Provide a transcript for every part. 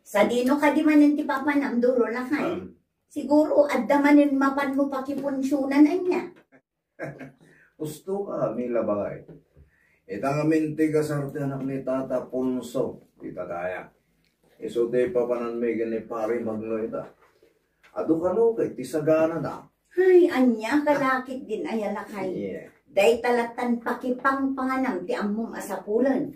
Sa dino ka di man ti papa na amduro na kay. Siguro adamanin mapan mo pakipunsyonan niya. Gusto ka, Mila Bagay. Itang aminti ka sa anak ni Tata Punso, tita daya. Iso de papanan may gani pari magnoita. Ado ka no, kay tisagana na. Ay, anya kalakit din ayala kay. Yeah. Day talatan pakipang panganam ti ammom asapulan.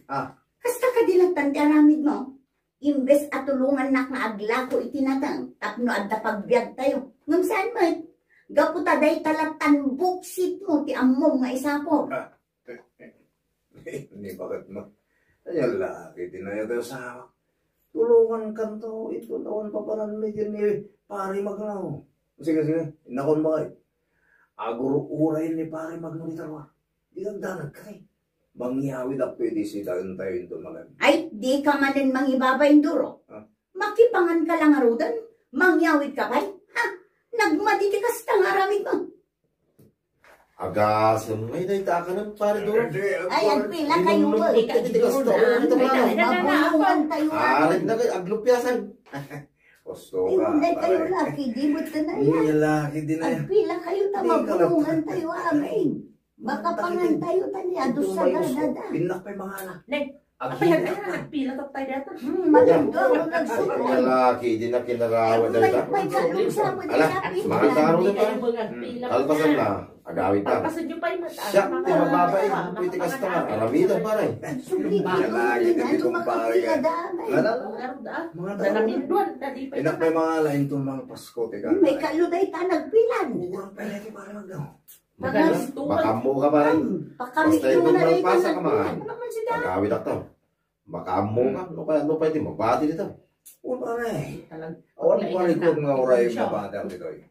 Kasta ka dilatan ti aramid mo. Imbes at tulungan nak na aglako itinatang, tapno adda pagbiag tayo. Ngam saan mo? Gaputa day talatan buksit mo ti ammom nga isapo. Hindi bakit mo? Ay, laki tinaya tayo sa tulungan kanto, ito naon papanan may gani pari maglaw. Sige, inakon ba kayo? Aguro uray ni pari magnunitarwa. Di kang danag kay. Mangyawid ako pwede si dayon tayo ito magan. Ay, di ka manin mangibaba induro. Makipangan ka lang arudan. Mangyawid ka pa'y. Ha? Nagmaditikas tang aramid mo. Agasam, may naita ka ng pare duro. Ay, agpila kayo mo. Mabulungan tayo. Arit na kayo, aglupyasan. Gusto Ay, ka. hindi kayo laki. Di mo na yan. Hindi laki din na yan. Agpila kayo ta mabulungan tayo amin. Baka pangan tayo taniya doon sa gardada. Pinak pa yung mga anak. Apay, nagpila to tayo dito. Magandang nagsuko. Ang lalaki, di na kinarawan na ito. Ala, mga taro na pa. Alpasan na, agawit na. Alpasan nyo pa yung mataas. Siya, di mababay. Pwede ka sa aramidan pa rin. Lagi na bitumpari ka. Mga Dalamin tao. doon. Dali pa Pinak pa yung mga lain itong mga Pasko. May kaluday ta nagpilan. Kurang pa lagi para magdaw. Makamo ka pa rin. Basta ito magpasa ka mga. Agawit ako. Makamo ka. Ano pwede mo? Pati dito. Una na eh. Awan ko rin ko mga oray yung mabadang dito eh.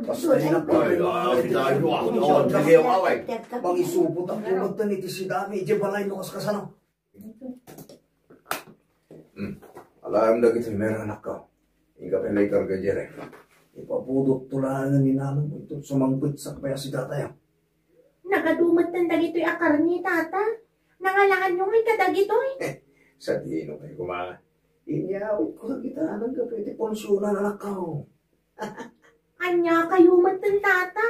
Basta yun na pa. Awan ka kayo away. Mag-isupot ang tulad na nito si Dami. Ije balay no kaskasano. Alam na kita meron anak ka. Inga pelay karga jere. Ipapudot tulangan ni nanong mo ito sumangpit sa kaya si tatay. Nagadumat ng dagito'y akar ni tata. Nangalaan nyo ngay kadagito'y. Sa dino kayo kumain. Inyawit ko na kita anong ka pwede ponsyunan anak ka. Anya kayo matan tata.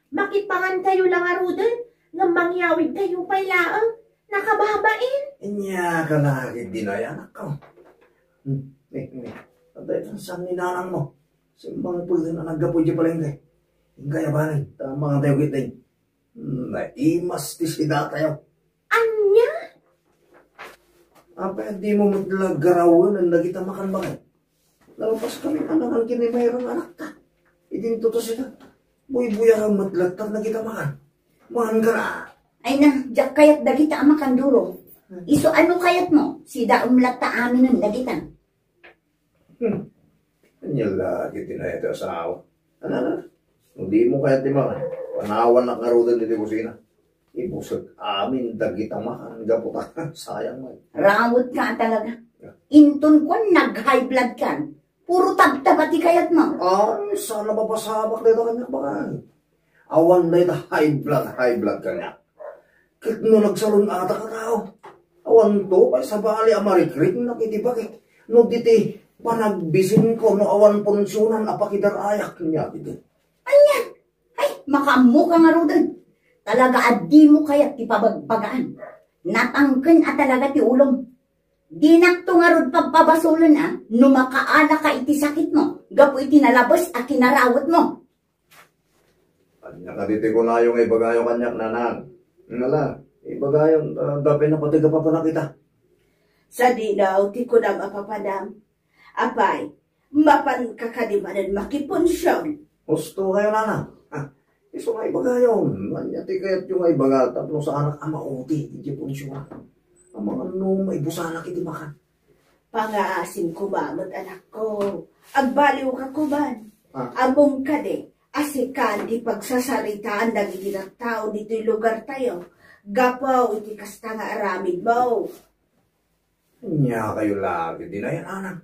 Makipangan kayo lang arudan. Nga mangyawid kayo pa'y laang. Nakababain. Inya ka na dinaya anak ka. Tatay kang saan ni nanang mo. Simbang pwede na naggapoy di pala hindi. Hingga yabanin. Tama nga tayo kitin. Naimas ti sida tayo. Anya? Apa di mo maglagarawan ang nagita makan ba kayo? Lalupas kami anak ang kinimayroong anak ta. Idin to sila. Buy-buya kang matlagtar na kita makan. Makan ka na. Ay na, jak kayat dagita ang makanduro. Iso ano kayat mo? Sida umlat ta amin ng dagita. Kanya lagi tinaya ito sa awa. Ano? Hindi mo kaya timakan. Panawan na karudan dito kusina. Ibusag amin dagita makan. Gaputan. Sayang mo. Rawot ka talaga. Intun ko nag-high blood kan. Puro tabtabati kayat mo. Sana mapasabak na ito kanya bakan. Awan na ito high blood kanya. Kit no nagsalon ata ka tao. Awan to, ay sa bali amarikrit nakitibakit. No diti, panagbisin ko no awan ponsyonan apakidarayak niya dito. Anya? Ay, makamu ka nga rodan. Talaga adi mo kayat ipabagpagaan. Natangken at talaga ti ulong. Di naktungarod pagpabasulan no makaana ka iti sakit mo. Gapo iti nalabas at kinarawat mo. Kanya ka diti ko na yung ibagayo kanyak nanang. Nala, ibagayon, dapin na pati ka pa nakita. Sa dinaw, ti ko na mapapadam. Apay, mapan kakadimanan makiponsyon. Gusto kayo nanang. Iso nga ibagayon. Manyati kaya't yung ibaga tapno sa anak ama uti. Hindi po siya. Ang mga may busanak iti makan. Pangaasim ko mamot anak ko. Agbaliw ka kuban. Among ka de. Asikan di pagsasalitaan dagiti na tao dito'y lugar tayo. Gapaw iti kasta nga aramid mo. Nya kayo lagi din ay anak.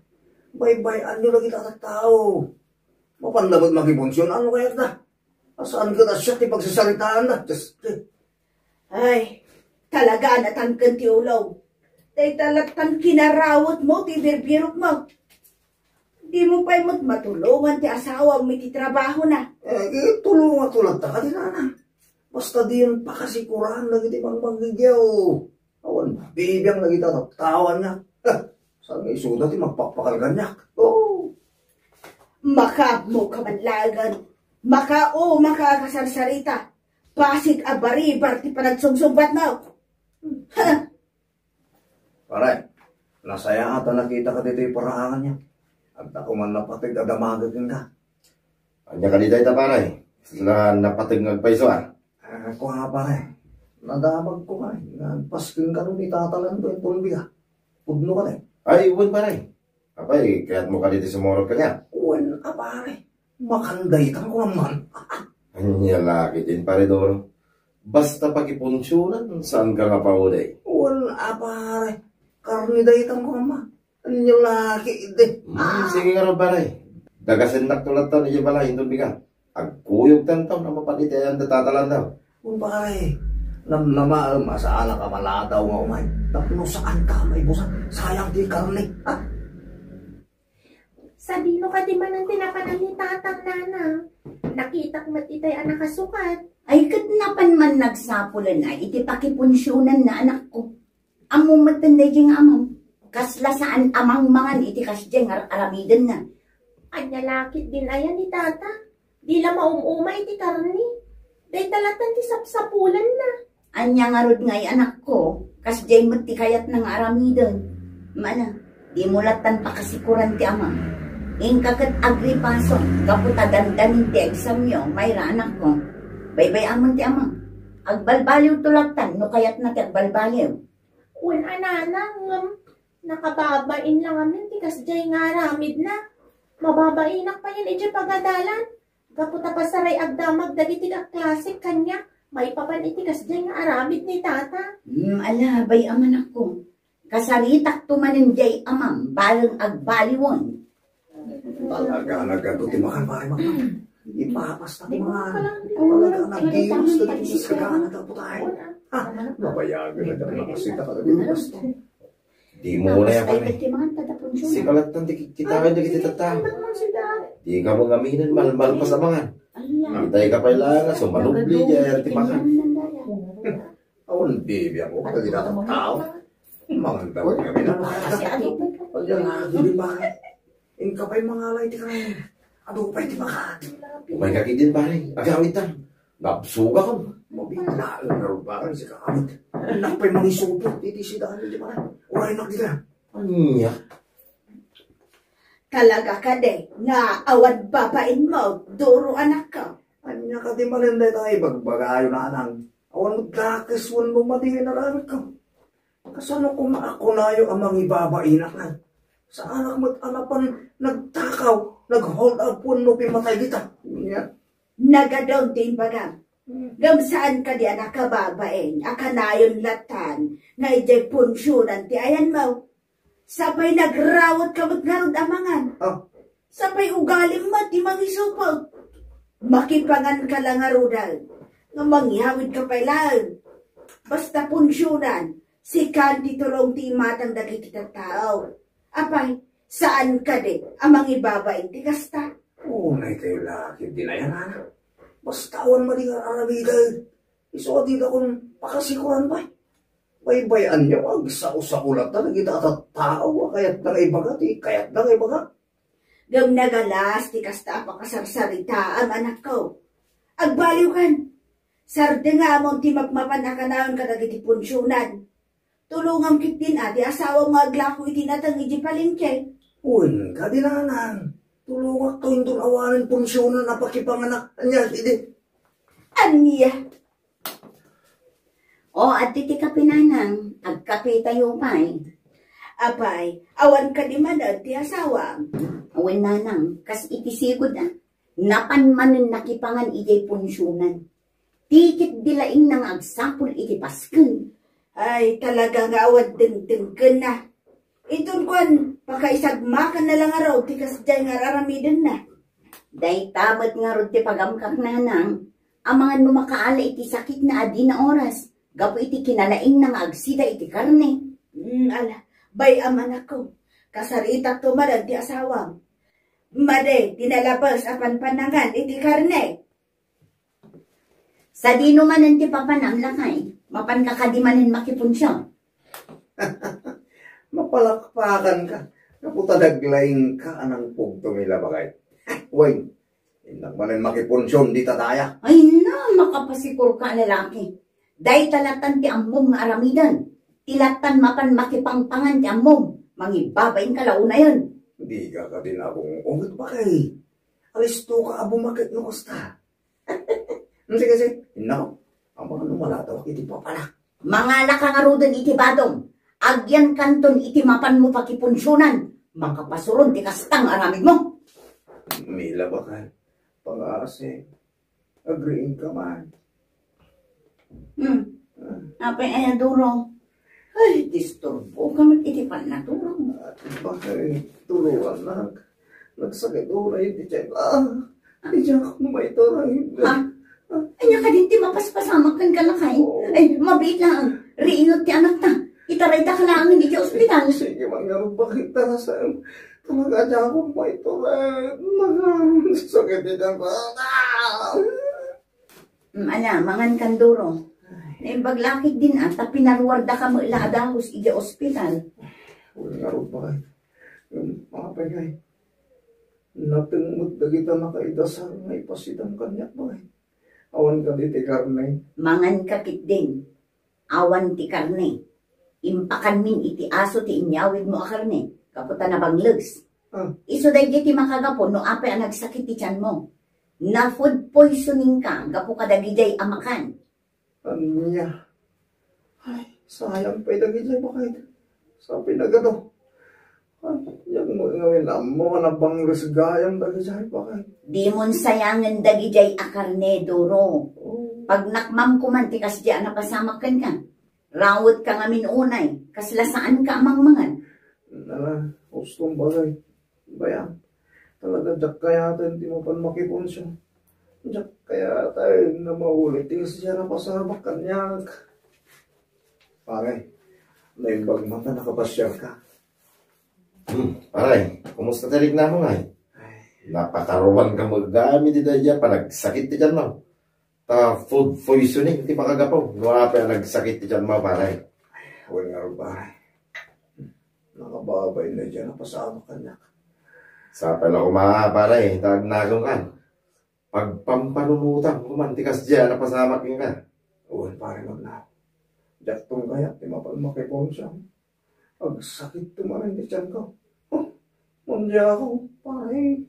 Bay-bayan nyo lagi tatak tao. Mapandamot makiponsyon. Ano kaya na? Asaan ka na siya ti pagsasalitaan na? Ay, talaga natangkan ti ulaw. Tay talatang kinarawat mo, ti birbirok mo. Di mo pa'y matulungan ti asawa mo iti trabaho na. Tulungan ko lang ta, di na. Basta di yung pakasikuran na iti manggigyaw. Awan, bibiyang nagita na tawan niya. Saan nga isuda ti magpapakalgan niya? Maka mo kamanlagan. Makakasarsarita. Pasig abari-bar ti panagsumsumbat na. Pare, nasaya ata nakita ka dito yung parahangan niya. At ako man napatig agamagagin ka. Anya ka dito ita pare. Sila napatig ngagpaiso Ako nga pare, nadamag ko nga. Pasking ka nung itatalan ko yung tulbiga. Pudno ka Ay, uwan pare. Apay, kaya't mo ka dito sumurot ka niya. Uwan ka pare. Makanday ka ko naman. Anya laki din pare Doro. Basta pakipunsyonan, saan ka nga pa uday? Uwan ka pare. Karniday ka ko naman. Anya laki ide. Sige nga rin pare. Dagasin na tulad to niya pala, hindi biga. Agkuyog tantaw na mapalitayan natatalan daw. Kung pare, namnama masala ka malataw nga umay. Tapno saan ka may busa? Sayang di karne. Sabino ka di man ang tinapanan ni tatang nana. Nakita ko matitay ang nakasukat. Ay, katnapan man nagsapulan ay iti pakipunsyonan na anak ko. Amo matanday jing amam. Kasla saan amang mangan iti kasjeng aramidan na. Anya lakit din ayan ni tata. Di la maumumay iti karni. Day talatan ti sapsapulan na. Anya nga rod ngay anak ko. Kasjeng mati kayat ng aramidan. Mana, di mulatan pa kasikuran ti amam. Ingkakat agripason. Kaputa dandanin ti exam nyo. Mayra anak ko. Baybay amon ti amam. Agbalbaliw tulatan. No kayat na ti agbalbaliw. Uwan anana nakababain lang amin ti kasjay nga aramid na. Mababainak pa yan iti pagadalan. Kaputa pa saray agdamag dagiti klasik kanya. May papan iti kasjay nga aramid ni tata. Ala, bay aman ako. Kasaritak tumanin jay amam. Balang agbaliwon. Talaga nagatuti makan pare makan. Ipapasta ko mga. Talaga nag-gilos na dito sa kagana na po tayo. Nabayagan na dyan. Nakasita ka na dito basta. Di mo na yan pare. Si kalatan kita ka na kita tata. Di ka mo gaminan malmal pa sa mga. Itay ka pala so manubli dyan timakan. Awan baby ako. Pag ginatang tao. Mga tawag kami na. Pag yan lagi di ba? Ingka pa'y mga alay di ka rin. Ano pa'y di ba? Umay kakit din pare. Agawit lang. Napsuga ka mo. Mabilaan na rin parang si kakamit. Anak pa'y mga isupot. Hindi si daan di ba? Uray nak di ka. Anya. Talaga ka de, nga awad babain mo, Doro anak ka. Anya ka di malinday tayo. Bagbagayo na anang. Awan magkakaswan mo matingin na lamit ka. Kasano kung maakunayo ang mga ibabainak na? Sa anak mo't anapan nagtakaw, nag-hold up po no pimatay kita. Nagadog din bagang. Gamsaan ka di anak ka babain, akanayon latan, nga ijay punsyonan ti ayan mo. Sabay nagrawat ka maglarod amangan. Sabay ugalim mo ti mangisupag. Makipangan ka lang arudal, nga mangyawid ka pailan. Basta punsyonan, si Candy tulong ti matang dagiti tao. Apay, saan ka di? Amang ibabain ti kasta? Unay kayo laki, di na yan anak. Basta awan mo di nga arabida. Iso di ka kung pakasikuran ba? Baybayan niyo, agsa-usakulat na nagita at tao, kaya't na ibagat eh, kaya't na ibagat. Gam nagalas, ti kasta pakasarsarita ang anak ko. Agbaliw kan. Sarde nga amon ti magmapanakanaon ka nagiti punsyonan. Tulungang kitin ati asawa mga aglako itinatang iti palengke. Uwan ka dinanan. Tulungak to yung awanan punsyonan na pakipanganak. Anya, hindi. Anya. At titi ka pinanang, agkape tayo pa'y. Apay, awan ka di man ti asawa. Awan nanang, kas itisigod napanmanan nakipangan iti punsyonan. Tikit dilaing nang agsapul iti pasken. Ay, talaga nga awad ding ka na. Itun kon, pakaisagmakan na lang araw, tikas dyan nga raramidin na. Day tamat nga ron ti pagamkak nanang, amangan mo makaala iti sakit na adi na oras, gapo iti kinalaing nang agsida iti karne. Ala, bay aman ako, kasaritak tumalan ti asawang. Made, tinalabas apan panangan iti karne. Sa di naman ang ti papanam lakay, mapan kakadimanin makipunsyon. Mapalakpakan ka. Naputadaglaing ka anang pugtumila bagay. Uy, inak manin makipunsyon di tataya. Ay na, makapasikur ka lalaki. Day talatan ti ammom nga aramidan. Tilatan mapan makipangpangan ti ammom. Mangibabain ka launa yun. Di ka din akong ungat bagay. Alisto ka abumakit no kasta. Sige. No, ang mga numalataw iti papala. Mga lakangarudan iti badong. Agyan kanton iti mapan mo pakipunsyonan. Makapasuron ti kastang aramid mo. Mila ba ka? Pang-aase. Agreeing ka man. Apay ay duro. Ay, disturbo ka mag-itipan na duro. At bakit tuluan na. Nagsakit ulay di check. Di siya ako maitoray. Ay, ka din ti mapaspasamak kan ka lakay. Ay, mabit lang. Riinot ti anak ta. Itaray ta ka lang hindi ti ospital. Sige, mangyaro bakit na sa talaga siya ako maitoray. Nagsakit di siya ko. Mangan kan duro. Naibaglakit din at pinaruwarda ka mo iladahos iti ospital. Huwag nga rin ba kayo? Mga pagay. Natingmod na kita nakaidasal na ipasitang kanyak ba kayo? Awan ka di ti karne. Mangan kakit din. Awan ti karne. Impakan min iti aso ti inyawid mo a karne. Kaputa na banglegs. Iso day ti makagapon no ape ang nagsakit ti tiyan mo. Na food poisoning ka. Gapo kadagiday amakan. Ano niya? Ay, sayang pa itagin ba kayo? Sa pinagano. Ay, yung ngawin na mo na bang resgayang dagijay ba kayo? Di mon sayangan dagijay a karne duro. Pag nakmam kumantikas di napasamak kan ka. Rawot ka nga minunay. Kaslasaan ka amangmangan. Gustong bagay. Bayan. Talaga jak kaya tayo hindi mo pa makiponsyon. Jak kaya tayo na maulit. Tingnan siya na pasabak kanyak. Pare, naimbag mata nakapasyal ka. Pare, kumusta tarik na mo nga? Napakaruan ka magamit dito dyan pa nagsakit ti dyan mo. Food poisoning, di makagapaw. Nuwa pa nagsakit ti dyan mo, pare. Huwag nga rin, pare. Nakababay na dyan napasabak kanyak. Sa pala kumaha, pare, tagnagong kan. Pagpampanunutan, kumantikas dyan, napasamak yun ka. Uwan pare magnaw. Diyak tong kaya, di mapalmakipon siya. Pag sakit tumarin di tiyan ko. Mundya ako, pare.